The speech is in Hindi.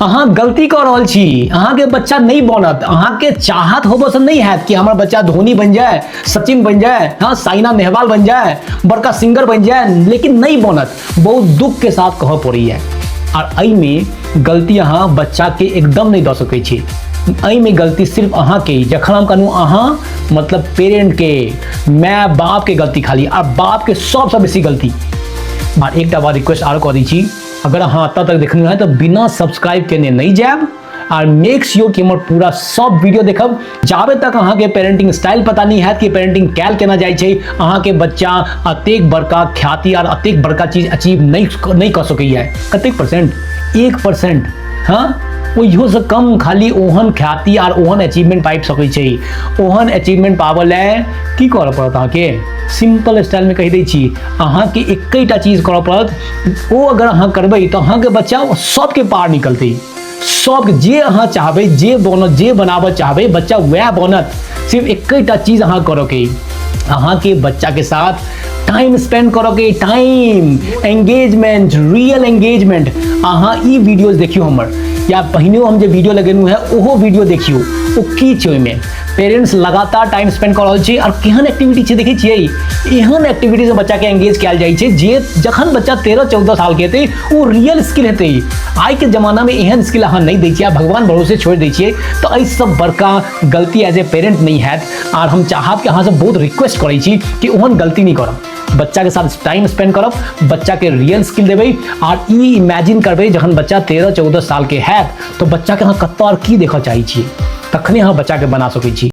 अहाँ गलती कर रहल छी। अहाँ के बच्चा नहीं बनत। अहाँ के चाहत हो पसंद नहीं है कि हमारा बच्चा धोनी बन जाए, सचिन बन जाए, हाँ साइना नेहवाल बन जाए, बड़का सिंगर बन जाए, लेकिन नहीं बनत। बहुत दुख के साथ कह पड़ी है। और अई में गलती अहाँ बच्चा के एकदम नहीं दे सकै छी। अई में गलती सिर्फ अहाँ के, जखन हम कहूँ अहाँ मतलब पेरेंट के, माय बाप के गलती खाली, और बाप के सबसे बेसी गलती। और एक बार रिक्वेस्ट आरो कर दी छी, अगर अहाँ अत तक देखने है तो बिना सब्सक्राइब केने नहीं जाब, और मेक श्योर कि हमर पूरा सब वीडियो देखब। जाबे तक अहाँ के पेरेंटिंग स्टाइल पता नहीं है कि पेरेंटिंग कैल केना जाय छै, अहाँ के बच्चा अतेक बड़का ख्याति और अतेक बड़का चीज अचीव नहीं कर सकैया। कतेक परसेंट? 1%। हाँ, ओहियो से कम खाली ओहन ख्याति और ओहन अचीवमेंट पाबि सकै छै। ओहन अचीवमेंट पावल ले की करऽ पड़त अहाँ के? सिंपल स्टाइल में कहि दै छी, अहाँ के एकैटा चीज करऽ पड़त। ओ अगर अहाँ करबै तो अहाँ के बच्चा सबके पार निकलतै। सब जे अहाँ चाहबै, जे बनत, जे बनाबऽ चाहबै, बच्चा वह बनत। सिर्फ एकैटा चीज अहाँ करऽ के, अहाँ के बच्चा के साथ टाइम स्पेंड करो के, टाइम एंगेजमेंट, रियल एंगेजमेंट। अहाँ ई वीडियोज देखियो हमर, या पहिने हम जे वीडियो लगेनु है ओहो वीडियो देखियो। ओ की छै ओइमे पेरेंट्स लगातार टाइम स्पेंड कर रहल छै, और केहन एक्टिविटी छै देखै छियै। एहन एक्टिविटी से बच्चा के एंगेज कयल जाइ छै जे जखन बच्चा 13-14 साल के हेतै ओ रियल स्किल हेतै। आइ के जमाना में एहन स्किल अहाँ नहीं दै छियै, भगवान भरोसे छोड़ दै छियै, तो एहि सब बड़का गलती एज ए पेरेंट नहीं हैत। और हम चाहब कि अहाँ से बहुत रिक्वेस्ट करै छी कि ओहन गलती नहीं करब। बच्चा के साथ टाइम स्पेंड करब, बच्चा के रियल स्किल देबै, और ई इमेजिन करबै जखन बच्चा 13-14 साल के हैत तो बच्चा के अहाँ कतऽ और की देखऽ चाहै छियै, तखने अहाँ बच्चा के बना सकै छी।